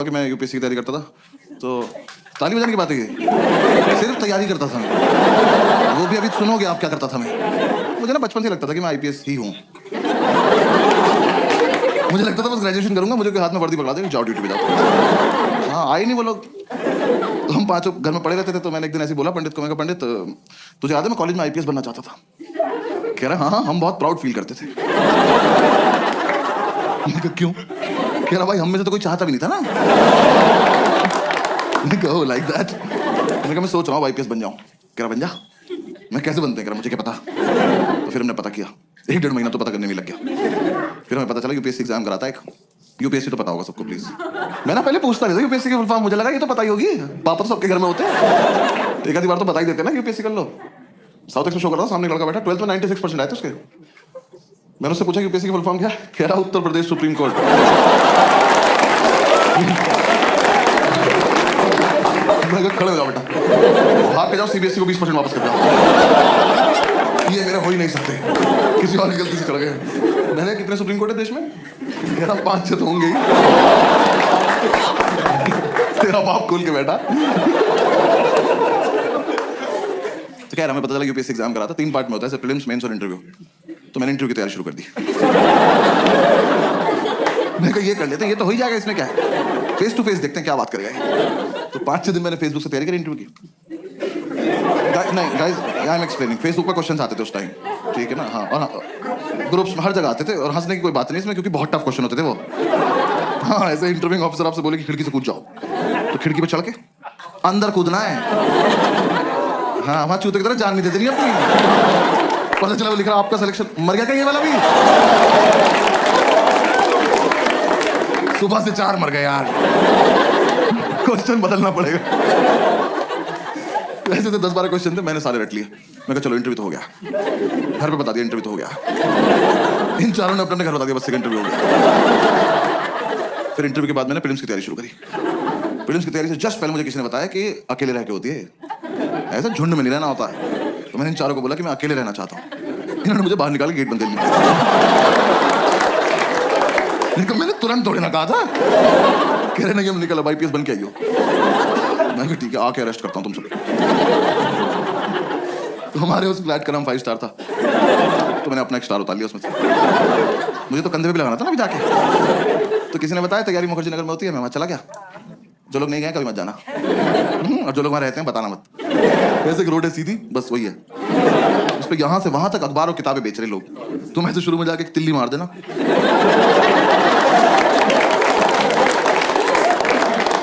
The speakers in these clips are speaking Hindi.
कि मैं यूपीएससी की तैयारी करता था तो ताली बजाने की बात है ये सिर्फ तैयारी करता था मैं। वो भी अभी सुनोगे आप क्या करता था मैं। मुझे ना बचपन से लगता था कि मैं आईपीएस ही हूँ। मुझे लगता था बस ग्रेजुएशन करूंगा, मुझे हाथ में वर्दी पकड़ा देंगे, जाओ ड्यूटी पे जाओ। हाँ आए नहीं वो लोग। तो हम पांचों घर में पड़े रहते थे। तो मैंने एक दिन ऐसे बोला पंडित को, मैं कहा पंडित तुझे याद है मैं कॉलेज में आईपीएस बनना चाहता था। कह रहा हाँ हम बहुत प्राउड फील करते थे। मैंने कहा क्यों? कह रहा भाई हम में से तो कोई चाहता भी नहीं था ना। मैंने कहा लाइक दैट। मैंने कहा मैं सोच रहा हूँ आईपीएस बन जाऊँ। कह रहा बन जा। मैं कैसे बनते हैं? कह रहा मुझे क्या पता। तो फिर हमने पता किया, 1-1.5 महीना तो पता करने में लग गया। फिर हमें पता चला यूपीएससी एग्जाम कराता है एक। यूपीएससी तो पता होगा सबको प्लीज। मैं ना पहले पूछता नहीं था यूपीएससी की फुल फॉर्म, मुझे लगा ये तो पता ही होगी, पापा तो सबके घर में होते हैं, एक आधी बार तो बता ही देते ना यूपीएससी कर लो। साउथ एक्स में शो कर रहा था, सामने लड़का बैठा, 12th में 96% आए थे उसके। मैंने उससे पूछा यूपीएससी की फुल फॉर्म क्या? कह रहा उत्तर प्रदेश सुप्रीम कोर्ट। मैं कहा खड़े हो जाओ बेटा, भाग के जाओ सीबीएसई को 20% वापस कर दो। ये मेरे हो ही नहीं सकते, किसी और की गलती से चढ़ गए। मैंने कितने सुप्रीम कोर्ट है देश में? कह रहा 5-6 तो होंगे ही। तेरा बाप खोल के बैठा। तो कह रहा हमें पता चला यूपीएससी एग्जाम करा था, 3 पार्ट में होता है, प्रीलिम्स, मेंस और इंटरव्यू। तो मैंने इंटरव्यू की तैयारी शुरू कर दी। मैंने कहा ये कर लेते हैं, ये तो हो ही जाएगा, इसमें क्या है, फेस टू फेस देखते हैं क्या बात करेगा। तो 5-6 दिन मैंने फेसबुक से तैयारी करी इंटरव्यू की। नहीं guys I am explaining, Facebook पर क्वेश्चंस आते थे उस टाइम, ठीक है ना। हाँ और ग्रुप्स में हर जगह आते थे, और हंसने की कोई बात नहीं इसमें, क्योंकि बहुत टफ क्वेश्चन होते थे वो। हाँ ऐसे इंटरव्यूइंग ऑफिसर आपसे बोले कि खिड़की से कूद जाओ, तो खिड़की पे चढ़ के अंदर कूदना है। हाँ वहाँ चूते की तरह जान नहीं देते नहीं अपनी। पता चला वो लिख रहा आपका सिलेक्शन, मर गया क्या ये वाला भी? सुबह से 4 मर गए यार। क्वेश्चन बदलना पड़ेगा। ऐसे तो 10-12 क्वेश्चन थे, मैंने सारे रट लिए। मैं कहा चलो इंटरव्यू तो हो गया, घर पे बता दिया इंटरव्यू तो हो गया। इन चारों ने अपने घर बता दिया बस सेकंड इंटरव्यू हो गया। फिर इंटरव्यू के बाद मैंने प्रीलिम्स की तैयारी शुरू करी। प्रीलिम्स की तैयारी से जस्ट पहले मुझे किसी ने बताया कि अकेले रह के होती है, ऐसा झुंड में नहीं रहना होता है। तो मैंने इन चारों को बोला कि मैं अकेले रहना चाहता हूँ। इन्होंने मुझे बाहर निकाल के गेट बंद कर लिया। मैंने तुरंत थोड़ी ना कहा था। कह रहे नहीं हम निकल, आईपीएस बन के आइयो। मैं कहा ठीक है आके अरेस्ट करता हूँ तुम सब। तो हमारे उस फ्लैट का नाम 5 स्टार था, तो मैंने अपना एक स्टार उतार लिया उसमें से। मुझे तो कंधे पे भी लगाना था ना अभी जाके। तो किसी ने बताया तैयारी मुखर्जी नगर में होती है, मैं वहां चला गया। जो लोग नहीं गए कभी मत जाना, और जो लोग वहां रहते हैं बताना मत। वैसे एक रोड है सीधी, बस वही है। उस पर यहाँ से वहां तक अखबार और किताबें बेच रहे लोग। तुम ऐसे शुरू में जाके एक तिल्ली मार देना,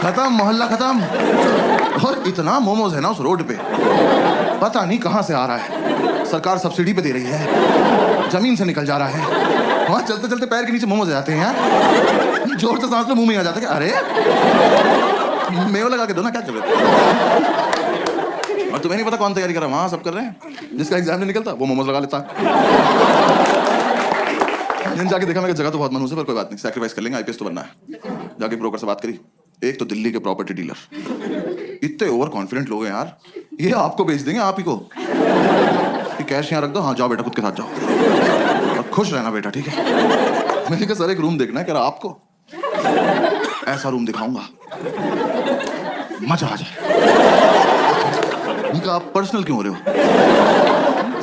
खत्म, मोहल्ला खत्म। और इतना मोमोज है ना उस रोड पे, पता नहीं कहां से आ रहा है। सरकार सब्सिडी पे दे रही है, जमीन से निकल जा रहा है। वहां चलते चलते पैर के नीचे मोमोज आ जाते हैं यार, जोर से सांस लो मुंह में आ जाता है। अरे मेव लगा के दो ना, क्या कर रहे हो? और तुम्हें नहीं पता कौन तैयारी कर रहा है, वहां सब कर रहे हैं। जिसका एग्जाम नहीं निकलता वो मोमोज लगा लेता। जाके देखा मैं जगह तो बहुत मनहूस है, पर कोई बात नहीं, सैक्रिफाइस कर लेंगे, आईपीएस तो बनना है। जाके ब्रोकर से बात करी, एक तो दिल्ली के प्रॉपर्टी डीलर, इतने ओवर कॉन्फिडेंट लोग हैं यार, ये आपको बेच देंगे आप ही को। कि कैश यहाँ रख दो, हाँ जाओ बेटा खुद के साथ जाओ और खुश रहना बेटा, ठीक है। मैंने कहा सर एक रूम देखना है। कह रहा आपको ऐसा रूम दिखाऊंगा मजा आ जाए। आप पर्सनल क्यों हो रहे हो,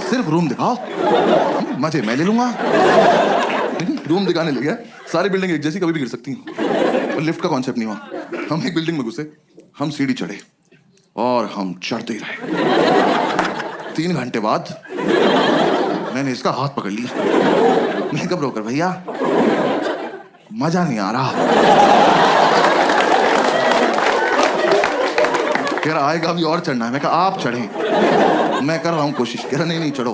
सिर्फ रूम दिखाओ, मजे मैं ले लूंगा। रूम दिखाने ले गया, सारी बिल्डिंग एक जैसी, कभी भी गिर सकती हैं, और लिफ्ट का कॉन्सेप्ट नहीं हुआ। हम एक बिल्डिंग में घुसे, हम सीढ़ी चढ़े और हम चढ़ते ही रहे। 3 घंटे बाद मैंने इसका हाथ पकड़ लिया। मैंने कहा ब्रोकर भैया मजा नहीं आ रहा। कह रहा आएगा अभी और चढ़ना है। मैं कहा आप चढ़े, मैं कर रहा हूँ कोशिश। कह रहा नहीं चढ़ो।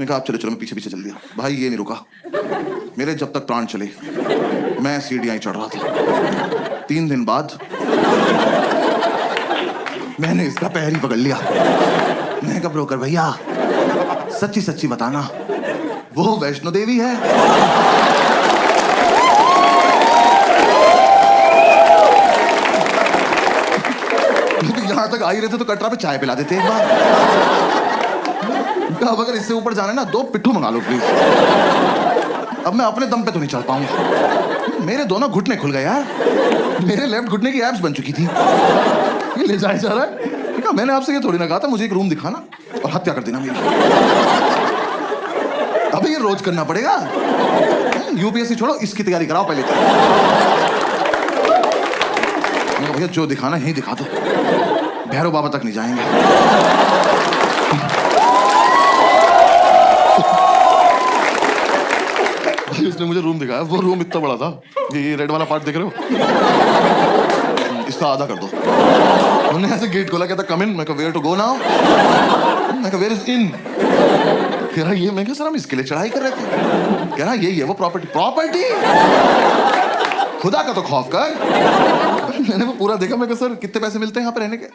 मैं कहा आप चलो चलो, मैं पीछे पीछे चल दिया। भाई ये नहीं रुका, मेरे जब तक प्राण चले मैं सीढ़ियां ही चढ़ रहा था। 3 दिन बाद मैंने इसका पैर ही पकड़ लिया। मैंने कहा ब्रोकर भैया सच्ची सच्ची बताना वो वैष्णो देवी है? यहां तक आ ही रहे थे तो कटरा पे चाय पिला देते एक बार। अब अगर इससे ऊपर जाना है ना 2 पिट्ठू मंगा लो प्लीज। अब मैं अपने दम पे तो नहीं चल पाऊंगा, मेरे दोनों घुटने खुल गए यार। मेरे लेफ्ट घुटने की एब्स बन चुकी थी। ये ले जाया जा रहा है। कहा मैंने आपसे ये थोड़ी ना कहा था मुझे एक रूम दिखाना और हत्या कर देना मेरी। अबे ये रोज करना पड़ेगा। यूपीएससी छोड़ो, इसकी तैयारी कराओ पहले। भैया जो दिखाना यही दिखा दो, भैरव बाबा तक नहीं जाएंगे। भाई उसने मुझे रूम दिखाया, वो रूम इतना बड़ा था, ये रेड वाला पार्ट देख रहे हो, इसका आधा कर दो। उन्होंने ऐसे गेट खोला, कहता कम इन। मैं कहा वेयर टू गो नाउ? मैं कहा वेयर इज इन? कह रहा ये। मैं कहा सर हम इसके लिए चढ़ाई कर रहे थे। कह रहा यही है वो प्रॉपर्टी। प्रॉपर्टी? खुदा का तो खौफ कर। मैंने वो पूरा देखा। मैं कहा सर कितने पैसे मिलते हैं यहाँ पे रहने के?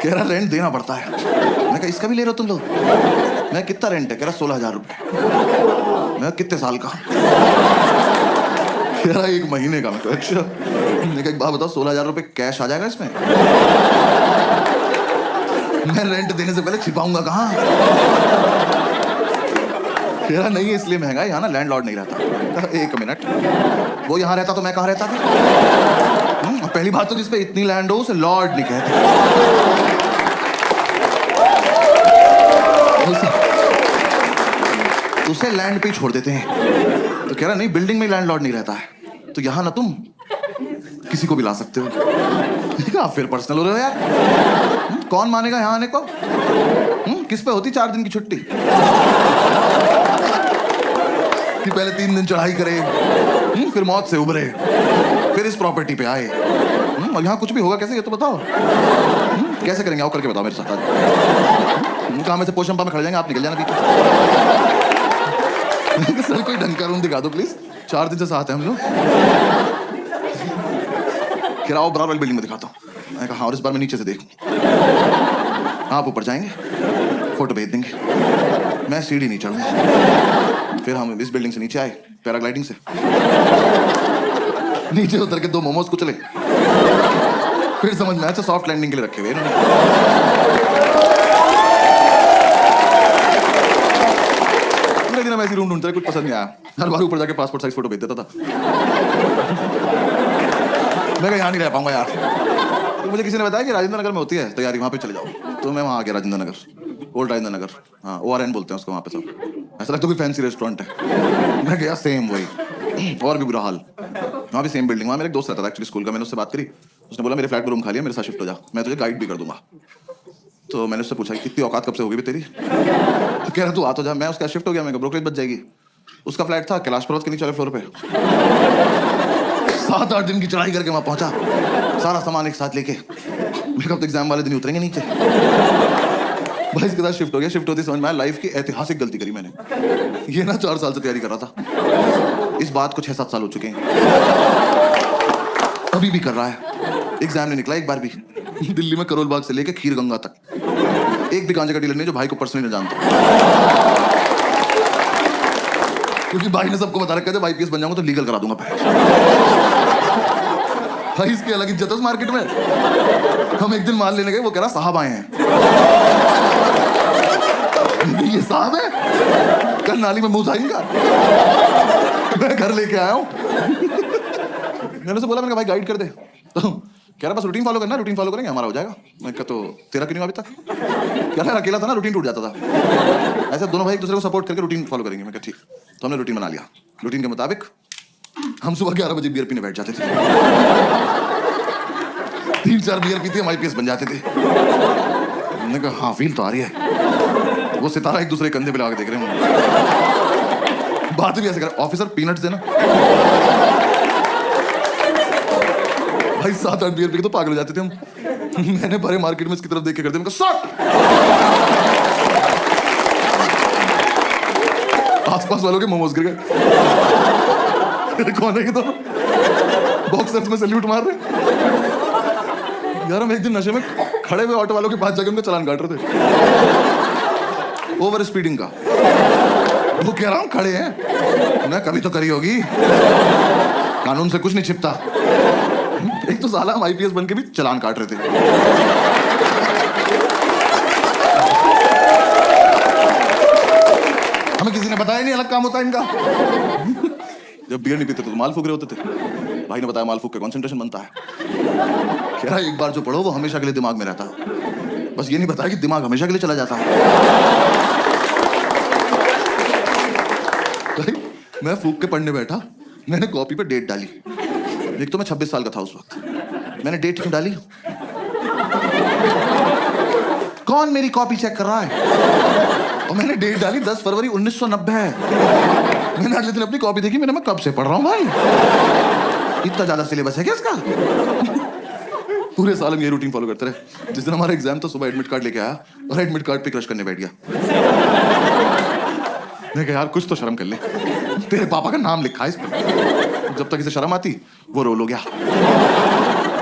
कह रहा रेंट देना पड़ता है। मैं कहा इसका भी ले रहे हो तुम लोग? मैं कितना रेंट है? कह रहा 16,000 रुपए। मैं कितने साल का? कह रहा 1 महीने का। मैं कहा अच्छा। मैंने कहा एक बात बताओ, 16,000 रुपए कैश आ जाएगा इसमें? मैं रेंट देने से पहले छिपाऊंगा कहाँ? कह रहा नहीं है इसलिए महंगा है, यहाँ ना लैंडलॉर्ड नहीं रहता। 1 मिनट, वो यहाँ रहता तो मैं कहाँ रहता था? पहली बात तो जिसपे इतनी लैंड हो उसे लॉर्ड नहीं कहते। उसे लैंड पे ही छोड़ देते हैं। तो कह रहा नहीं बिल्डिंग में लैंडलॉर्ड नहीं रहता है, तो यहाँ ना तुम किसी को भी ला सकते हो। आप फिर पर्सनल हो रहे हो यार। कौन मानेगा यहाँ आने को? किस पे होती 4 दिन की छुट्टी कि पहले 3 दिन चढ़ाई करे, फिर मौत से उबरे, फिर इस प्रॉपर्टी पे आए। और यहाँ कुछ भी होगा कैसे, ये तो बताओ। कैसे करेंगे? आओ करके बताओ मेरे साथ। कहाँ में से पोशंपा में खड़े जाएंगे, आप निकल जाना पीछे। सर कोई ढंग का रूम दिखा दो प्लीज, 4 दिन से साथ हैं हम लोग। किराओ बराबर वाली बिल्डिंग में दिखाता हूँ। मैंने कहा हाँ, और इस बार मैं नीचे से देखूं। आप ऊपर जाएंगे, फोटो भेज देंगे, मैं सीढ़ी नहीं चढ़ूंगा। फिर हम इस बिल्डिंग से नीचे आए पैराग्लाइडिंग से। नीचे उतर के 2 मोमोज कुचले। फिर समझ में आया अच्छा सॉफ्ट लैंडिंग के लिए रखे हुए इन्होंने। पूरे दिन हम ऐसी रूम ढूंढते रहे, कुछ पसंद नहीं आया। हर बार ऊपर जाके पासपोर्ट साइज फोटो भेज देता था। मैं कहा यहाँ नहीं रह पाऊंगा यार। तो मुझे किसी ने बताया कि राजेंद्र नगर में होती है तैयारी, वहाँ पे चले जाओ। तो मैं वहाँ आ गया, राजेंद्र नगर, ओल्ड राजेंद्र नगर। हाँ, ORN बोलते हैं उसको वहाँ पे सब। ऐसा लगता है कोई फैंसी रेस्टोरेंट है। मैं गया, सेम वही, और भी बुरा हाल। वहाँ भी सेम बिल्डिंग। वहाँ मेरा एक दोस्त रहता था एक्चुअली स्कूल का। मैंने उससे बात करी, उसने बोला मेरे फ्लैट में रूम खाली है, मेरे साथ शिफ्ट हो जा, मैं तुझे गाइड भी कर दूंगा। तो मैंने उससे पूछा कितनी औकात कब से होगी भी तेरी? तो कह रहा तू आ तो जा। मैं उसका शिफ्ट हो गया, मैं ब्रोकरेज बच जाएगी। उसका फ्लैट था कैलाश पर्वत के नीचे वाले फ्लोर पे। 7-8 दिन की चढ़ाई करके वहां पहुंचा, सारा सामान एक साथ लेके। मैं कब एग्जाम वाले दिन उतरेंगे नीचे। भाई इसके साथ शिफ्ट हो गया। शिफ्ट होती समझ में आया लाइफ की ऐतिहासिक गलती करी मैंने। ये ना 4 साल से तैयारी कर रहा था, इस बात को 6-7 साल हो चुके हैं, अभी भी कर रहा है। एग्जाम नहीं निकला एक बार भी। दिल्ली में करोल बाग से लेके खीर गंगा तक एक भी गांजे का डीलर नहीं जो भाई को पर्सनली न जानता। क्योंकि भाई ने सबको बता रखा था भाई पीएस बन जाऊंगा तो लीगल करा दूंगा। भाई इसकी अलग इज्जत है उस मार्केट में। हम एक दिन माल लेने गए, वो कह रहा साहब आए हैं। ये साहब है? कल नाली में मुंह था इनका। मैं घर लेके आया हूँ। मैंने उसे बोला, मैंने कहा भाई गाइड कर दे। तो कह रहा बस रूटीन फॉलो करना, रूटीन फॉलो करेंगे हमारा हो जाएगा। मैं कहा तो तेरा क्यों नहीं अभी तक? कह रहा अकेला था ना, रूटीन टूट जाता था। ऐसे दोनों भाई एक दूसरे को सपोर्ट करके रूटीन फॉलो करेंगे। मैं कहा ठीक। तो हमने रूटीन बना लिया। रूटीन के मुताबिक हम सुबह 11 बजे बियर पीने बैठ जाते थे। 3-4 बियर पीते हम IPS बन जाते थे। मैंने कहा हाँ फील तो आ रही है। वो सितारा एक दूसरे कंधे पे लगा के देख रहे हैं, बात भी ऐसे कर, ऑफिसर पीनट्स देना। भाई 7-8 बियर पी के तो पागल हो जाते थे हम। मैंने भरे मार्केट में इसकी तरफ देख के करते, मैं आसपास वालों के मोमोज गिर गए। कौन है ये तो? बॉक्सर्स में सैल्यूट मार रहे यार। हम एक दिन नशे में खड़े हुए ऑटो वालों के पास जाके उनका चालान काट रहे थे ओवर स्पीडिंग का। वो कह रहा हूं खड़े हैं, मैं कभी तो करी होगी, कानून से कुछ नहीं छिपता। एक तो साला हम IPS बन के भी चालान काट रहे थे। हमें किसी ने बताया नहीं अलग काम होता है इनका। जब बियर नहीं पीते तो माल फूक रहे होते थे। भाई ने बताया माल फूक के कंसंट्रेशन बनता है। कह रहा है एक बार जो पढ़ो वो हमेशा के लिए दिमाग में रहता है, बस ये नहीं बताया कि दिमाग हमेशा के लिए चला जाता है। मैं फूक के पढ़ने बैठा, मैंने कॉपी पे डेट डाली। एक तो मैं 26 साल का था उस वक्त। मैंने डेट क्यों डाली? कौन मेरी कॉपी चेक कर रहा है? और मैंने डेट डाली 10 फरवरी 1990। मैंने अगले दिन अपनी कॉपी देखी, मैं कब से पढ़ रहा हूँ भाई, इतना ज्यादा सिलेबस है क्या इसका? पूरे साल हम ये रूटीन फॉलो करते रहे। जिस दिन हमारा एग्जाम था सुबह एडमिट कार्ड लेके आया और एडमिट कार्ड पे क्रश करने बैठ गया। मैं कहा यार कुछ तो शर्म कर ले, तेरे पापा का नाम लिखा है इस पर। जब तक इसे शर्म आती वो रोल हो गया।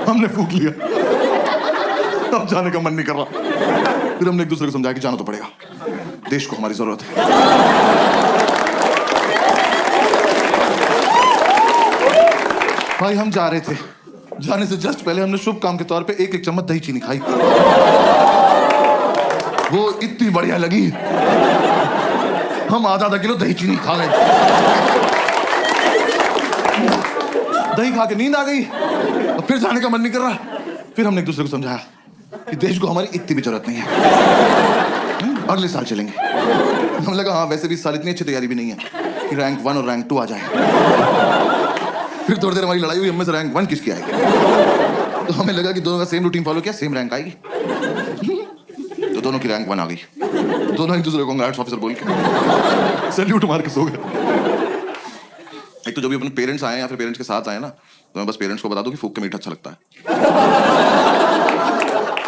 हमने फूक लिया, अब जाने का मन नहीं कर रहा। फिर हमने एक दूसरे को समझाया कि जाना तो पड़ेगा, देश को हमारी जरूरत है। भाई हम जा रहे थे, जाने से जस्ट पहले हमने शुभ काम के तौर पे एक चम्मच दही चीनी खाई। वो इतनी बढ़िया लगी, हम आधा किलो दही चीनी खा गए। दही खा के नींद आ गई और फिर जाने का मन नहीं कर रहा। फिर हमने एक दूसरे को समझाया कि देश को हमारी इतनी भी जरूरत नहीं है, अगले साल चलेंगे। हम लगा हाँ वैसे भी इस साल इतनी अच्छी तैयारी भी नहीं है कि रैंक 1 और रैंक 2 आ जाए। फिर थोड़ी देर हमारी लड़ाई हुई, हमें से रैंक 1 किसकी आएगी। तो हमें लगा कि दोनों का सेम रूटीन फॉलो किया, सेम रैंक आएगी। तो दोनों की रैंक 1 आ गई। दोनों एक दूसरे को कांग्रेट्स ऑफिसर बोल के सैल्यूट मार के सो गए। एक तो जो भी अपने पेरेंट्स आए या फिर पेरेंट्स के साथ आए ना, तो मैं बस पेरेंट्स को बता दूं कि फूक के मीठा अच्छा लगता है।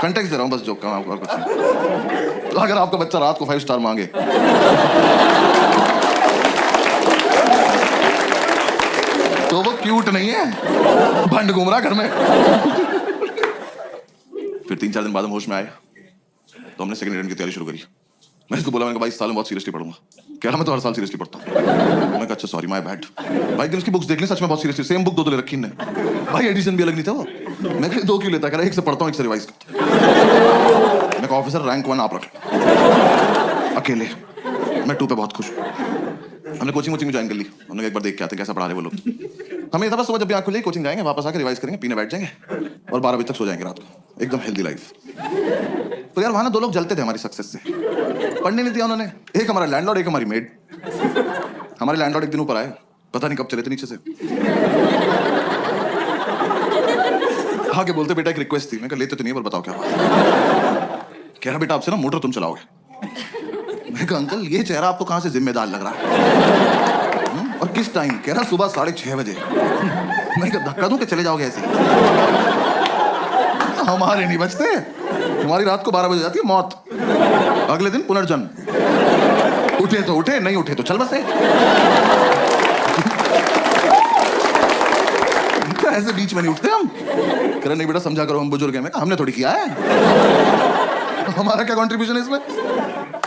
कंटेक्स्ट दे रहा हूं बस जोक का, और कुछ नहीं। तो अगर आपका बच्चा रात को 5 स्टार मांगे तो वो क्यूट नहीं है, भंड घूम रहा घर में। फिर 3-4 दिन बाद हम होश में आए तो हमने सेकंड अटेम्प्ट की तैयारी शुरू करी। मैं इसको बोला, मैंने कहा भाई इस साल में बहुत सीरियसली पढ़ूंगा। कह रहा मैं तो हर साल सीरियसली पढ़ता हूँ। मैं कहा अच्छा सॉरी माय बैड। भाई दिन उसकी बुक्स देख ली, सच में बहुत सीरियसली सेम बुक 2 ले रखी ने। भाई एडिशन भी अलग नहीं था वो। मैं कहा 2 क्यों लेता? कह रहा एक से पढ़ता हूँ एक से रिवाइज करता हूँ। मैं कहा ऑफिसर रैंक 1 आप रख अकेले, मैं 2 पे बहुत खुश हूँ। हमने कोचिंग ज्वाइन कर ली। हमने एक बार देख के आते कैसा पढ़ा रहे वो लोग। हमें था बस सुबह जब भी आँख खुलेगी कोचिंग जाएंगे, वापस आकर रिवाइज करेंगे, पीने बैठ जाएंगे और 12 बजे तक सो जाएंगे रात को। एकदम हेल्दी लाइफ। तो यार वहां ना 2 लोग जलते थे हमारी सक्सेस से। पढ़ने नहीं दिया उन्होंने, एक हमारा लैंडलॉर्ड, एक हमारी मेड। हमारे लैंडलॉर्ड एक दिन ऊपर आए, पता नहीं कब चले थे नीचे से। हाँ के बोलते बेटा एक रिक्वेस्ट थी। मैं कहा लेते तो नहीं पर बताओ क्या बात। कह रहा बेटा आपसे ना मोटर तुम चलाओगे। मैं कहा अंकल ये चेहरा आपको कहां से जिम्मेदार लग रहा है और किस टाइम? कह रहा सुबह 6:30 बजे। मैं कहा धक्का दूं कि चले जाओगे ऐसे? हमारे नहीं बचते, तुम्हारी रात को 12 बजे जाती है मौत, अगले दिन पुनर्जन्म। उठे तो उठे, नहीं उठे तो चल बसे। ऐसे बीच में नहीं उठते हम। कह रहे नहीं बेटा समझा करो, हम बुजुर्ग हैं। मैं कहा हमने थोड़ी किया है, हमारा क्या कंट्रीब्यूशन है इसमें?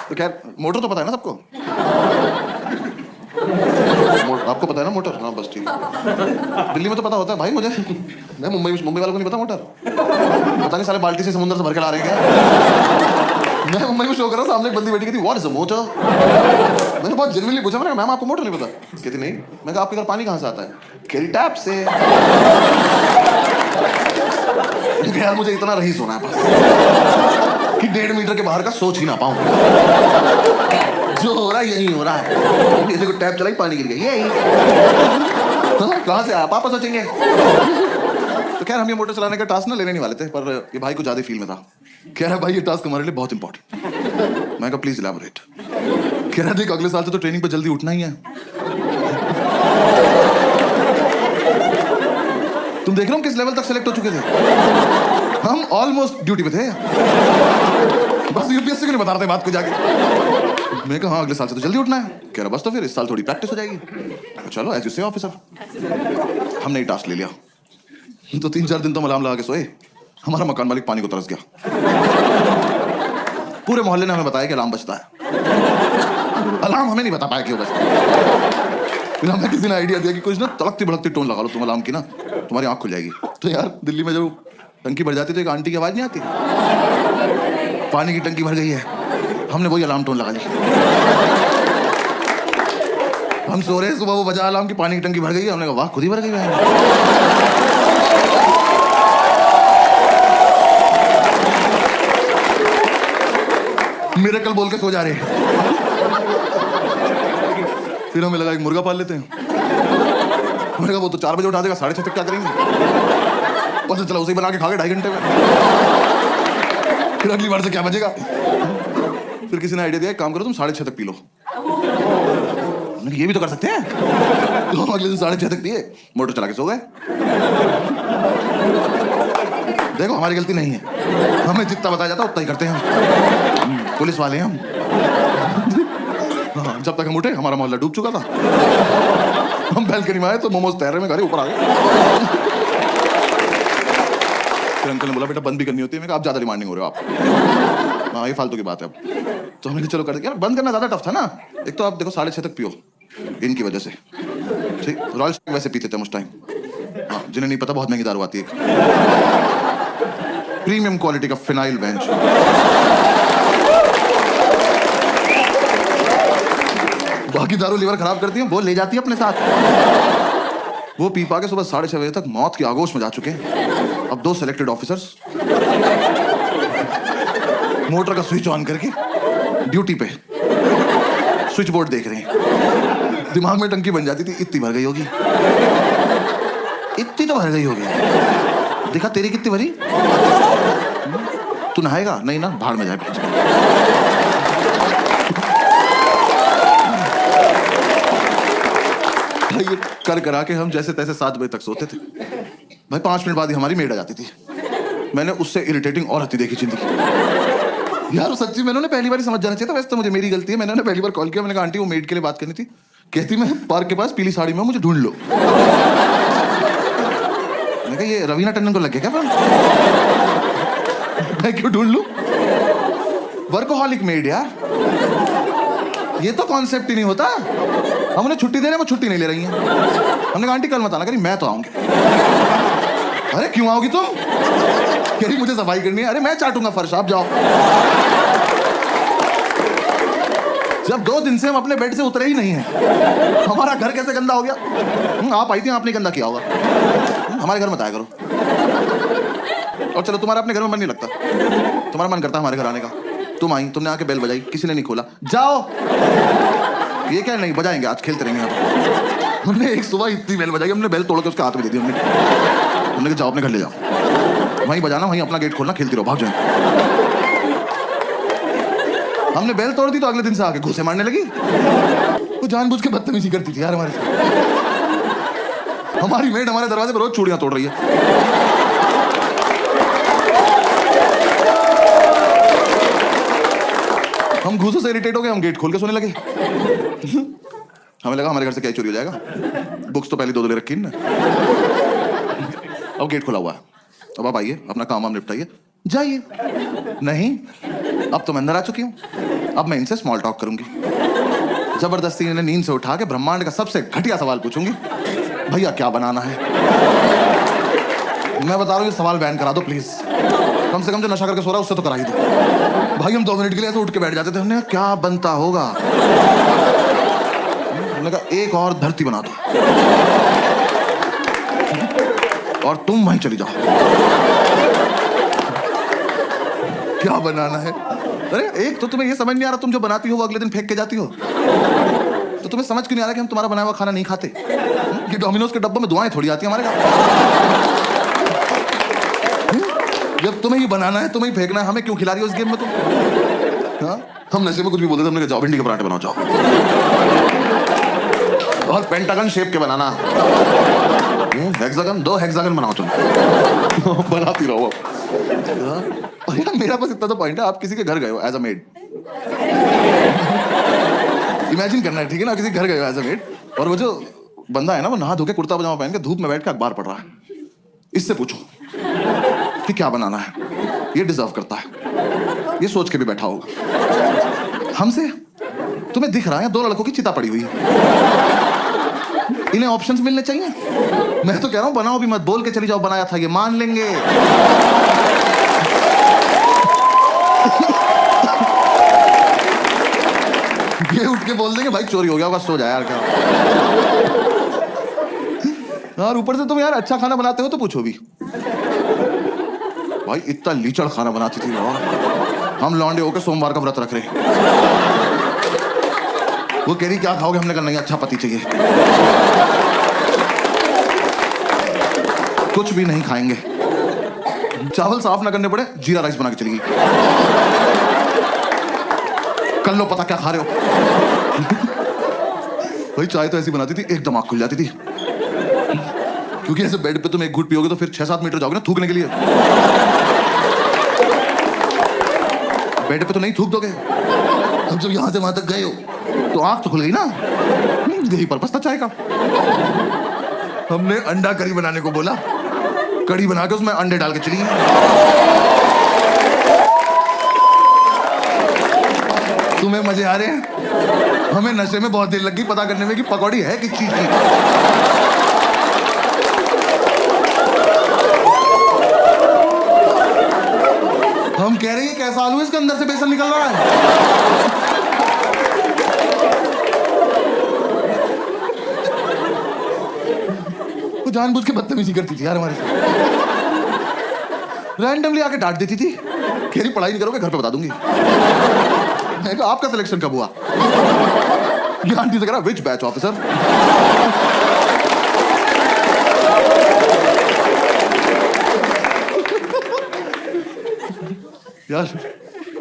तो खैर मोटर तो पता है ना सबको। आपको पता है ना मोटर? हाँ बस ठीक है। दिल्ली में तो पता होता है भाई मुझे। मैं मुंबई वालों को नहीं पता मोटर। पता नहीं सारे बाल्टी से समुद्र से भर के ला रहे हैं क्या? मैं मुंबई में शो कर रहा, सामने एक बंदी बैठी कहती व्हाट इज अ मोटर। मैंने बहुत जेन्युइनली पूछा, मैंने मैम आपको मोटर नहीं पता? कहती नहीं। मैं कहा आपके घर पानी कहाँ से आता है? कहती टैप से। यार मुझे इतना रही सोना है बस कि 1.5 मीटर के बाहर का सोच ही ना पाऊं। जो हो रहा है यही हो रहा है। ये देखो टैप चलाई पानी गिर गया, यही कहाँ से आया पापा सोचेंगे। तो खैर हम ये मोटर चलाने का टास्क ना लेने नहीं वाले थे, पर ये भाई को ज्यादा फील में था। कह रहा भाई ये टास्क हमारे लिए बहुत इंपॉर्टेंट। मैं कहा प्लीज इलैबोरेट। कह रहा देख अगले साल से तो ट्रेनिंग पे जल्दी उठना ही है। तुम देख रहे हो किस लेवल तक सेलेक्ट हो चुके थे? हम ऑलमोस्ट ड्यूटी पे थे, बस यूपीएससी को नहीं बता रहे थे बात को जाके। मैं कहा हाँ अगले साल से तो जल्दी उठना है। कह रहा बस तो फिर इस साल थोड़ी प्रैक्टिस हो जाएगी। चलो एज यू से ऑफिसर। हमने ये टास्क ले लिया। तो 3-4 दिन तो हम अलार्म लगा के सोए। हमारा मकान मालिक पानी को तरस गया। पूरे मोहल्ले ने हमें बताया कि अलार्म बजता है। अलार्म हमें नहीं बता पाया क्यों बजता है। फिर हमें किसी ने आइडिया दिया कि कुछ ना तड़कती भड़कती टोन लगा लो तुम अलार्म की ना, तुम्हारी आंख खुल जाएगी। तो यार दिल्ली में जब टंकी भर जाती तो एक आंटी की आवाज नहीं आती, पानी की टंकी भर गई है। हमने वही अलार्म टोन लगा ली। हम सो रहे हैं, सुबह वो बजा अलार्म की पानी की टंकी भर गई है। हमने कहा वाह, खुद ही भर गई है। मिरेकल बोल के सो जा रहे हैं। फिर हमें लगा एक मुर्गा पाल लेते हैं। हमने कहा वो तो 4 बजे उठा देगा, 6:30 तक क्या करेंगे? पता चला उसे ही बना के खा गए 2.5 घंटे में। फिर अगली बार से क्या बचेगा? फिर किसी ने आइडिया दिया, एक काम करो तुम 6:30 तक पी लो। ये भी तो कर सकते हैं। तो हम अगले दिन 6:30 तक पिए, मोटर चला के सो गए। देखो हमारी गलती नहीं है, हमें जितना बताया जाता उतना ही करते हैं हम। पुलिस वाले हैं हम। हाँ, जब तक हम उठे हमारा मोहल्ला डूब चुका था। हम बैल्कनी में आए तो मोमोज तैर रहे में, घर ऊपर आ गए। फिर अंकल ने बोला बेटा बंद भी करनी होती है। मैं कहा आप ज्यादा डिमांडिंग हो रहे हो आप। हाँ ये फालतू की बात है। अब तो हमने चलो कर दिया। बंद करना ज्यादा टफ था ना। एक तो आप देखो 6:30 तक पियो इनकी वजह से। ठीक, रॉयल स्टैग वैसे पीते थे उस टाइम। हाँ, जिन्हें नहीं पता बहुत महंगी दारू आती है, प्रीमियम क्वालिटी का फिनाइल बेंच। बाकी दारू लीवर खराब करती है, वो ले जाती है अपने साथ। वो पी पा के सुबह 6:30 बजे तक मौत की आगोश में जा चुके हैं। अब 2 सिलेक्टेड ऑफिसर्स मोटर का स्विच ऑन करके ड्यूटी पे स्विच बोर्ड देख रहे हैं। दिमाग में टंकी बन जाती थी, इतनी भर गई होगी, इतनी तो भर गई होगी। देखा तेरी कितनी भरी? तू नहाएगा? नहीं ना, भाड़ में जाए। भाई ये कर करा के हम जैसे तैसे 7 बजे तक सोते थे। भाई 5 मिनट बाद ही हमारी मेड आ जाती थी। मैंने उससे इरिटेटिंग और हत्ती देखी जिंदगी। यार सच्ची मैंने उन्हें पहली बार ही समझ जाना चाहिए था। वैसे तो मुझे मेरी गलती है, मैंने उन्हें पहली बार कॉल किया। मैंने कहा आंटी वो मेड के लिए बात करनी थी। कहती मैं पार्क के पास पीली साड़ी में, मुझे ढूंढ लो। मैंने कहा ये रवीना टंडन को लग गया क्या? मैं क्यों ढूंढ लूं? वर्कोहॉलिक मेड यार, ये तो कॉन्सेप्ट ही नहीं होता। हम उन्हें छुट्टी दे रहे हैं, वो छुट्टी नहीं ले रही हैं। हमने कहा आंटी कल मत आना। करी मैं तो आऊंगी। अरे क्यों आओगी तुम? कह रही मुझे सफाई करनी है। अरे मैं चाटूंगा फर्श, आप जाओ। जब 2 दिन से हम अपने बेड से उतरे ही नहीं हैं, हमारा घर कैसे गंदा हो गया? आप आई थी, आपने गंदा किया होगा। हमारे घर मत आया करो। और चलो तुम्हारा अपने घर में मन नहीं लगता, तुम्हारा मन करता हमारे घर आने का। तुम आई, तुमने आके बेल बजाई, किसी ने नहीं खोला, जाओ। ये क्या नहीं बजाएंगे, आज खेलते रहेंगे यहाँ। हमने एक सुबह इतनी बेल बजाई, हमने बेल तोड़ के उसके हाथ में दे दी। हमने कहा जाओ अपने घर ले जाओ, वहीं बजाना, वहीं अपना गेट खोलना, खेलती रहो, भाग जाए। हमने बेल तोड़ दी तो अगले दिन से आके घूसे मारने लगी। वो जानबूझ के बदतमीजी करती थी यार हमारे साथ। हमारी मेड हमारे दरवाजे पर रोज चूड़ियां तोड़ रही है। हम घूसों से इरिटेट हो गए, हम गेट खोल के सोने लगे। हमें लगा हमारे घर से क्या चोरी हो जाएगा। बुक्स तो पहले 2 ले रखी ना। अब गेट खुला हुआ है, अब आप आइए, अपना काम निपटाइए, जाइए। नहीं, अब तो मैं अंदर आ चुकी हूँ, अब मैं इनसे स्मॉल टॉक करूंगी। जबरदस्ती इन्हें नींद से उठा के ब्रह्मांड का सबसे घटिया सवाल पूछूंगी, भैया क्या बनाना है? मैं बता रहा हूँ, ये सवाल बैन करा दो प्लीज। कम से कम जो नशा करके सो रहा है उससे तो करा ही दो। भाई हम 2 मिनट के लिए ऐसे उठ के बैठ जाते थे। हमने कहा क्या बनता होगा? हमने कहा एक और धरती बना दो और तुम वहीं चली जाओ। क्या बनाना है? अरे एक तो तुम्हें ये समझ नहीं आ रहा, तुम जो बनाती हो वो अगले दिन फेंक के जाती हो। तो तुम्हें समझ क्यों नहीं आ रहा कि हम तुम्हारा बनाया हुआ खाना नहीं खाते? कि डोमिनोज के डब्बे में दुआएं थोड़ी आती है हमारे घर। जब तुम्हें ही बनाना है, तुम्हें ही फेंकना है, हमें क्यों खिला रही हो इस गेम में तुम? हाँ? हम नशे में कुछ भी बोलते थे, हमने कहा जाओ भिंडी के पराठे बनाओ, जाओ। और पेंटागन शेप के बनाना, हेक्सागन, 2 हेक्सागन बनाओ तुम। बनाती रहो। और यार मेरा बस इतना तो पॉइंट है, आप किसी के घर गए हो एज अ मेड, इमेजिन करना है, ठीक है ना? किसी के घर गए हो एज अ मेड, और वो जो बंदा है ना, वो नहा धो के कुर्ता पजामा पहन के धूप में बैठ के अखबार पढ़ रहा है। इससे पूछो कि क्या बनाना है, ये डिजर्व करता है, ये सोच के भी बैठा होगा। हमसे तुम्हें दिख रहा है 2 लड़कों की चिता पड़ी हुई है, इन्हें ऑप्शंस मिलने चाहिए। मैं तो कह रहा हूं बनाओ भी मत, बोल के चली जाओ बनाया था, ये मान लेंगे। ये उठ के बोल देंगे भाई चोरी हो गया होगा, सो जा यार क्या। यार ऊपर से तुम यार अच्छा खाना बनाते हो तो पूछो भी। भाई इतना लीचड़ खाना बनाती थी यार, हम लौंडे होकर सोमवार का व्रत रख रहे। वो कह रही क्या खाओगे, हमने कहा नहीं अच्छा पति चाहिए, कुछ भी नहीं खाएंगे। चावल साफ ना करने पड़े जीरा राइस बना के चली गई। कर लो पता क्या खा रहे हो। भाई चाय तो ऐसी बनाती थी एक दिमाग खुल जाती थी, क्योंकि ऐसे बेड पे तुम एक घूंट पियोगे तो फिर 6-7 मीटर जाओगे ना थूकने के लिए। बेड पे तो नहीं थूक दोगे। अब जब यहां से वहां तक गए हो तो आंख तो खुल गई ना। यही पर्पस था चाय का। हमने अंडा करी बनाने को बोला, कड़ी बना के उसमें अंडे डाल के चली गई। तुम्हें मजे आ रहे हैं, हमें नशे में बहुत देर लग गई पता करने में कि पकौड़ी है किस चीज की। हम कह रहे हैं कैसा आलू है, इसके अंदर से बेसन निकल रहा है। वो जानबूझ के बदतमीजी करती थी यार हमारे साथ, रैंडमली आके डांट देती थी, कह रही पढ़ाई नहीं करोगे घर पे बता दूंगी। मैं कहा आपका सिलेक्शन कब हुआ? ये आंटी से कह रहा विच बैच ऑफिसर। यार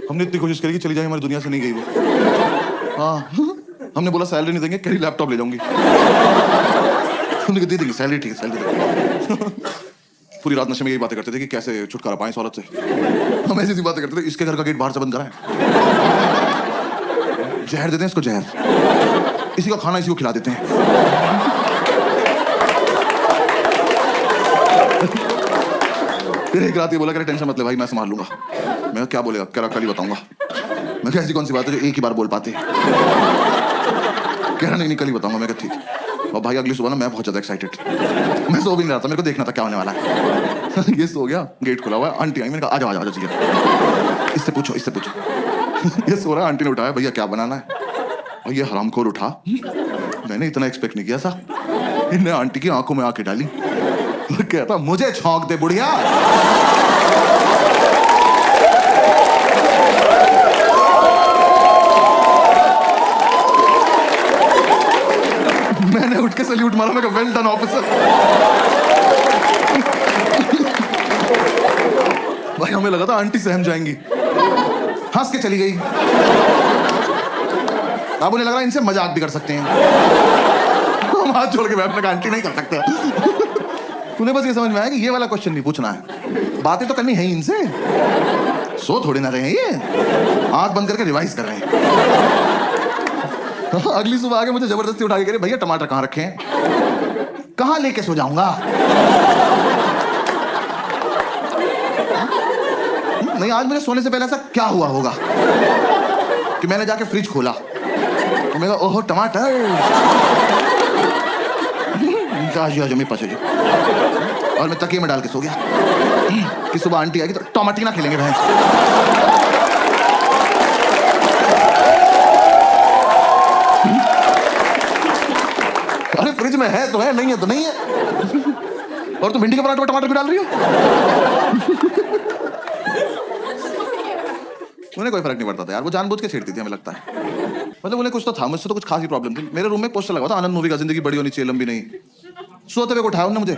हमने इतनी कोशिश करी कि चली जाए, हमारी दुनिया से नहीं गई वो। हाँ हमने बोला सैलरी नहीं देंगे, कह रही लैपटॉप ले जाऊंगी। हमने कहा दे देंगे सैलरी, ठीक है सैलरी। पूरी रात नशे में यही बातें करते थे कि कैसे छुटकारा पाएं इस औरत से। हम ऐसी बातें करते थे, इसके घर का गेट बाहर से बंद करा है, जहर देते हैं इसको जहर, इसी का खाना इसी को खिला देते हैं। फिर एक रात ये बोला, टेंशन मत ले भाई मैं संभाल लूंगा। मैं क्या बोलेगा, कह रहा कल ही बताऊंगा। मैं कहा ऐसी कौन सी बात है जो एक ही बार बोल पाते। कह रहा नहीं कल ही बताऊंगा। मैं कहा ठीक। और भाई अगली सुबह ना मैं बहुत ज्यादा एक्साइटेड, मैं सो भी नहीं रहा था, मेरे को देखना था क्या होने वाला है। ये सो गया, गेट खुला हुआ है, आंटी आई, मैंने कहा आ जाओ आ जाओ, इससे पूछो इससे पूछो। ये सो रहा है, आंटी ने उठाया, भैया क्या बनाना है? और ये हरामखोर उठा, मैंने इतना एक्सपेक्ट नहीं किया था। इन्हें आंटी की आंखों में आंखें डाली, कहता मुझे छौंक दे बुढ़िया। मैंने उठ के सैल्यूट मारा, मैं कहा वेल डन ऑफिसर। भाई हमें लगा था आंटी सहम जाएंगी, हंस के चली गई। अब उन्हें लग रहा इनसे मजाक भी कर सकते हैं। हम हाथ जोड़ के बैठने का आंटी नहीं कर सकते। उन्हें बस ये समझ में आया कि ये वाला क्वेश्चन नहीं पूछना है, बातें तो करनी है ही इनसे। सो थोड़ी ना रहे हैं ये, आंख बंद करके रिवाइज कर रहे हैं। अगली सुबह आके मुझे जबरदस्ती उठा के कह रहे भैया टमाटर कहाँ रखे हैं? कहाँ लेके सो जाऊंगा? नहीं आज मुझे सोने से पहले ऐसा क्या हुआ होगा कि मैंने जाके फ्रिज खोला तो मैं कहा ओहो टमाटर। और मैं तकिए में डाल के सो गया कि सुबह आंटी आएगी तो टमाटी ना खेलेंगे भैंस। अरे फ्रिज में है तो है, नहीं है तो नहीं है। और तुम भिंडी के पराठे में टमाटर क्यों डाल रही हो? उन्हें कोई फर्क नहीं पड़ता था यार, वो जानबूझ के छेड़ती थी हमें लगता है। मतलब उन्हें कुछ तो था, मुझसे तो कुछ खासी प्रॉब्लम थी। मेरे रूम में एक पोस्टर लगा था आनंद मूवी का, जिंदगी बड़ी होनी चाहिए लंबी नहीं। सोते हुए उठाया उन्होंने मुझे,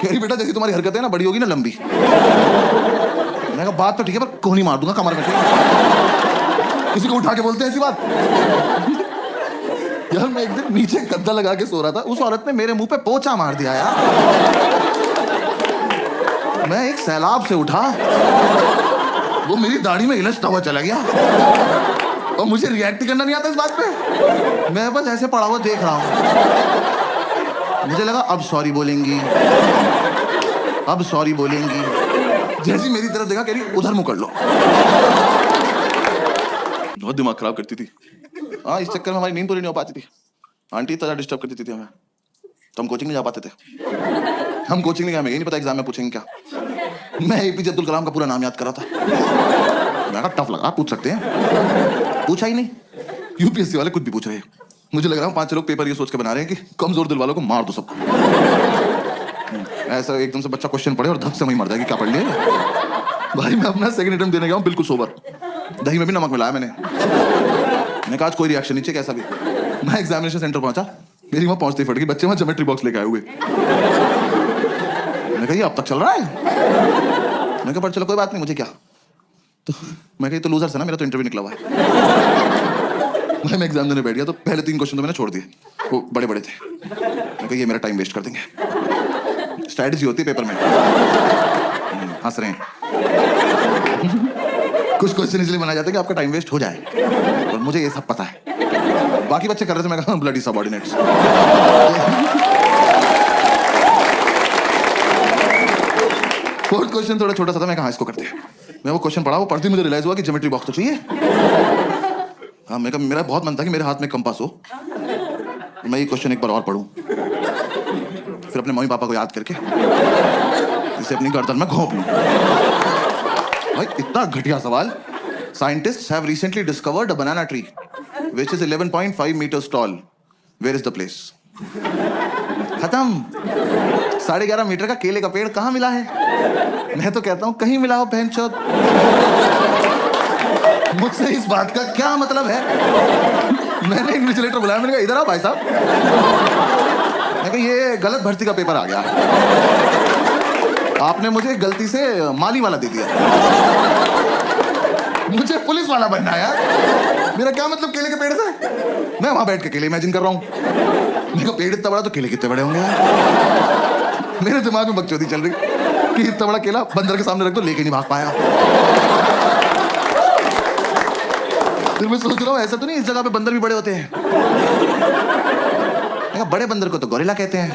कह रही बेटा जैसी तुम्हारी हरकत है ना बड़ी होगी ना लंबी। मैंने कहा बात तो ठीक है पर कोहनी मार दूंगा कमर में। किसी को उठा के बोलते हैं ऐसी बात? यार मैं एक दिन नीचे गद्दा लगा के सो रहा था, उस औरत ने मेरे मुंह पे पोंछा मार दिया यार। मैं एक सैलाब से उठा, वो मेरी दाढ़ी में इलझता हुआ चला गया और मुझे रिएक्ट करना नहीं आता इस बात पे। मैं बस ऐसे पड़ा हुआ देख रहा हूं। मुझे लगा अब सॉरी बोलेंगी, अब सॉरी बोलेंगी। जैसी मेरी तरफ देखा कह रही उधर मुंह कर लो। बहुत दिमाग खराब करती थी। हाँ इस चक्कर में हमारी नींद पूरी नहीं हो पाती थी। आंटी इतना डिस्टर्ब करती थी हमें, तो हम कोचिंग नहीं जा पाते थे। हम कोचिंग नहीं गए, हमें ये नहीं पता एग्जाम में पूछेंगे क्या। मैं एपीजे अब्दुल कलाम का पूरा नाम याद करा था। मैं कहा टफ लगा, पूछ सकते हैं। पूछा ही नहीं, यूपीएससी वाले कुछ भी पूछ रहे हैं। मुझे लग रहा है 5 लोग पेपर ये सोच के बना रहे हैं कि कमजोर दिल वालों को मार दो सबको। ऐसा एकदम से बच्चा क्वेश्चन पढ़े और धक से वहीं मर जाएगी, क्या पढ़ लिया भाई? मैं अपना सेकंड अटेम्प्ट देने गया हूँ बिल्कुल सोबर, दही में भी नमक मिलाया मैंने कहा आज कोई रिएक्शन नहीं चाहिए कैसा भी। मैं एग्जामिनेशन सेंटर पहुंचा, मेरी वहां पहुंचते ही फट गई, बच्चे वहां ज्योमेट्री बॉक्स लेके आए हुए। मैं कहा ये अब तक चल रहा है? मैं कहा पर चलो कोई बात नहीं, मुझे क्या। तो मैं कहा तो लूजर है ना, मेरा तो इंटरव्यू निकला हुआ है। मैं एग्जाम देने बैठ गया तो पहले 3 क्वेश्चन तो मैंने छोड़ दिए, वो बड़े बड़े थे। मैं कहा ये मेरा टाइम वेस्ट कर देंगे। स्ट्रैटेजी होती है पेपर में। हंस रहे हैं। कुछ क्वेश्चन इसलिए बनाए जाते हैं कि आपका टाइम वेस्ट हो जाए, और मुझे ये सब पता है। बाकी बच्चे कर रहे थे, मैं कहा ब्लडी सबऑर्डिनेट्स। फोर्थ क्वेश्चन थोड़ा छोटा सा था, मैं कहा इसको करते हैं। मैं वो क्वेश्चन पढ़ा, वो पढ़ते मुझे रियलाइज हुआ कि ज्योमेट्री बॉक्स तो चाहिए। हाँ, मैं कहा मेरा बहुत मन था कि मेरे हाथ में कंपास हो, मैं ये क्वेश्चन एक बार और पढ़ूं, फिर अपने मम्मी पापा को याद करके इसे अपनी गर्दन में घोंप लूं। भाई इतना घटिया सवाल। Scientists have recently discovered a banana tree which is 11.5 meters tall. Where is the place? खत्म। 11.5 मीटर का केले का पेड़ कहाँ मिला है? मैं तो कहता हूँ कहीं मिला हो बहनचोद। मुझसे इस बात का क्या मतलब है? मैंने इन्विजिलेटर बुलाया, मैंने कहा इधर आओ भाई साहब। मैं कहा ये गलत भर्ती का पेपर आ गया, आपने मुझे गलती से माली वाला दे दिया, मुझे पुलिस वाला बनना है यार। मेरा क्या मतलब केले के पेड़ से? मैं वहां बैठ के केले इमेजिन कर रहा हूँ। मेरे को पेड़ इतना बड़ा तो केले कितने बड़े होंगे यार। मेरे दिमाग में बकचोदी चल रही कि इतना बड़ा केला बंदर के सामने रख दो, लेके नहीं भाग पाया। फिर मैं सोच रहा हूँ ऐसा तो नहीं इस जगह पे बंदर भी बड़े होते हैं? बड़े बंदर को तो गोरिल्ला कहते हैं।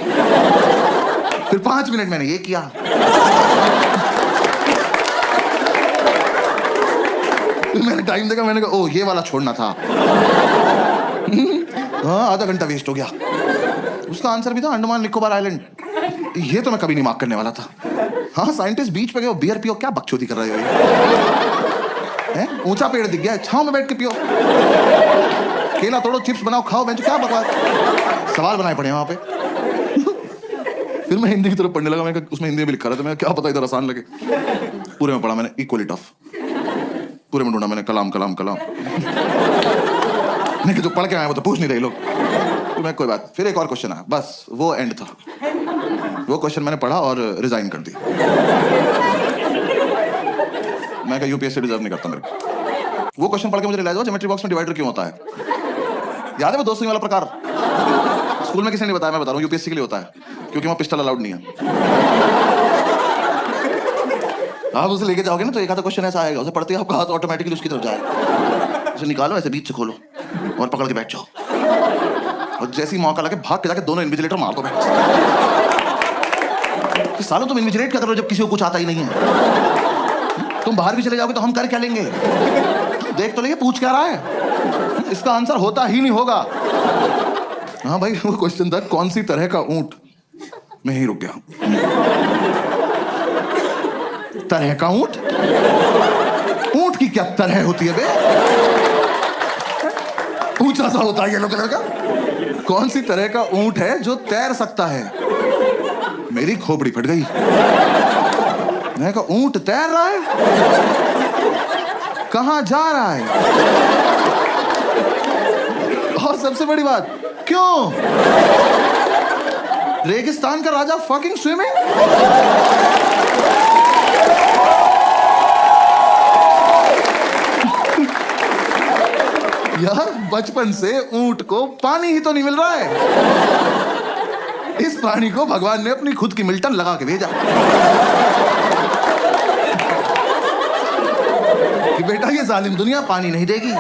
फिर 5 मिनट मैंने ये किया। फिर मैंने टाइम देखा, मैंने कहा ओ ये वाला छोड़ना था। हाँ, आधा घंटा वेस्ट हो गया। उसका आंसर भी था अंडमान निकोबार आइलैंड। ये तो मैं कभी नहीं मार्क करने वाला था। हाँ, साइंटिस्ट बीच पे गए, बियर पियो, क्या बकचोदी कर रहे हो ये? ऊंचा पेड़ दिख गया, छांव में बैठ के पियो। केला तोड़ो, चिप्स बनाओ, खाओ, बेंचो, क्या बकवास। सवाल बनाए पड़े वहां पे। फिर मैं हिंदी की तरफ पढ़ने लगा, मैं उसमें हिंदी में भी लिखा रहा था, मैं क्या पता इधर आसान लगे। पूरे में पढ़ा मैंने इक्वली टफ, पूरे में ढूंढा मैंने कलाम कलाम कलाम। नहीं जो पढ़ के आए वो तो पूछ नहीं रहे लोग। तो मैं कोई बात, फिर एक और क्वेश्चन आया, बस वो एंड था। वो क्वेश्चन मैंने पढ़ा और रिजाइन कर दी। मैं कहा यूपीएससी डिजर्व नहीं करता मेरे को। वो क्वेश्चन पढ़ के मुझे रियलाइज हुआ ज्योमेट्री बॉक्स में डिवाइडर क्यों होता है। याद है वो 2 सुई वाला प्रकार? स्कूल में किसी ने नहीं बताया, मैं बता रहा हूँ, यूपीएससी के लिए होता है क्योंकि वहां पिस्टल अलाउड नहीं है। आप उसे लेके जाओगे ना तो एक आधा क्वेश्चन ऐसा आएगा, उसे पढ़ते ही आपका हाथ ऑटोमेटिकली उसकी तरफ जाएगा। उसे निकालो, ऐसे बीच से खोलो और पकड़ के बैठ जाओ, और जैसे ही मौका लगे भाग के जाके दोनों इन्विजिलेटर मार दो। कि सालों तुम इन्विजिलेट क्या कर रहे हो जब किसी को कुछ आता ही नहीं है? तुम बाहर भी चले जाओगे तो हम कर क्या लेंगे? देख तो लेंगे पूछ क्या रहा है, इसका आंसर होता ही नहीं होगा। हाँ भाई, वो क्वेश्चन था कौन सी तरह का ऊंट। मैं ही रुक गया। तरह का ऊंट? ऊंट की क्या तरह होती है बे? ऊंचा सा होता है येलो कलर का। कौन सी तरह का ऊंट है जो तैर सकता है? मेरी खोपड़ी फट गई। मैं कहा ऊंट तैर रहा है? कहां जा रहा है? और सबसे बड़ी बात, क्यों? रेगिस्तान का राजा फकिंग स्विमिंग? यार बचपन से ऊंट को पानी ही तो नहीं मिल रहा है। इस प्राणी को भगवान ने अपनी खुद की मिल्टन लगा के भेजा कि बेटा ये जालिम दुनिया पानी नहीं देगी,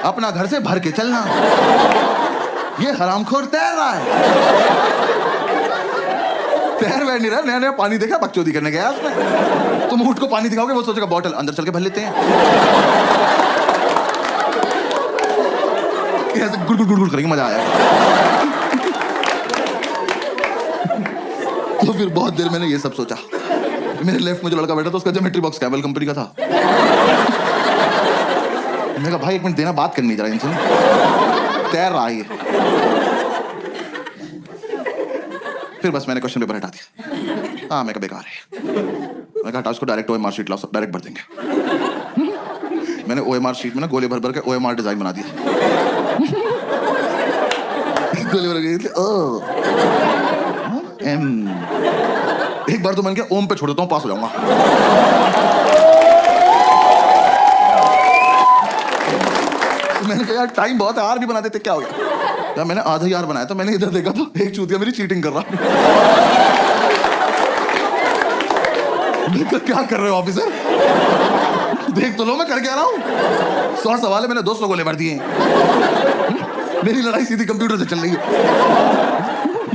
अपना घर से भर के चलना। ये हरामखोर तैर रहा है। तैर वैर नहीं रहा, नया नया पानी देखा, बकचोदी करने गया उसमें। तुम ऊंट को पानी दिखाओगे, वो सोचेगा बॉटल, अंदर चल के भर लेते हैं। ऐसे गुड़ गुड़ गुड़ गुड़ करेंगे, मजा आया। तो फिर बहुत देर मैंने ये सब सोचा। मेरे लेफ्ट में जो लड़का बैठा था उसका ज्योमेट्री बॉक्स कैबल कंपनी का था। मैंने कहा भाई एक मिनट देना, बात करनी जरा इनसे। तैर रहा है ये। फिर बस मैंने क्वेश्चन पेपर हटा दिया। हाँ मैं कहा बेकार है। मैं कहा हटा उसको, डायरेक्ट OMR शीट लाओ, सब डायरेक्ट भर देंगे। मैंने OMR शीट में ना गोले भर भर के OMR डिजाइन बना दिया। गोले भर के ओ एम। एक बार तो मैंने कहा ओम पे छोड़ देता हूँ, पास हो जाऊंगा। मैंने कहा यार टाइम बहुत है, आर भी बना देते, क्या हो गया? यार मैंने आधा ही आर बनाया था, मैंने इधर देखा तो एक चूतिया मेरी चीटिंग कर रहा। क्या कर रहे हो ऑफिसर? देख तो लो मैं कर क्या रहा हूँ। 100 सवाल है, मैंने 200 गोले भर दिए। मेरी लड़ाई सीधी कंप्यूटर से चल रही है।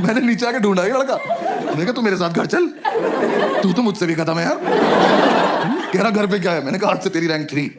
मैंने नीचे आके ढूंढा ये लड़का, मैंने कहा तू मेरे साथ घर चल, तू तो मुझसे भी खत्म है यार। कह रहा घर पे क्या है? मैंने कहा आज से तेरी रैंक 3।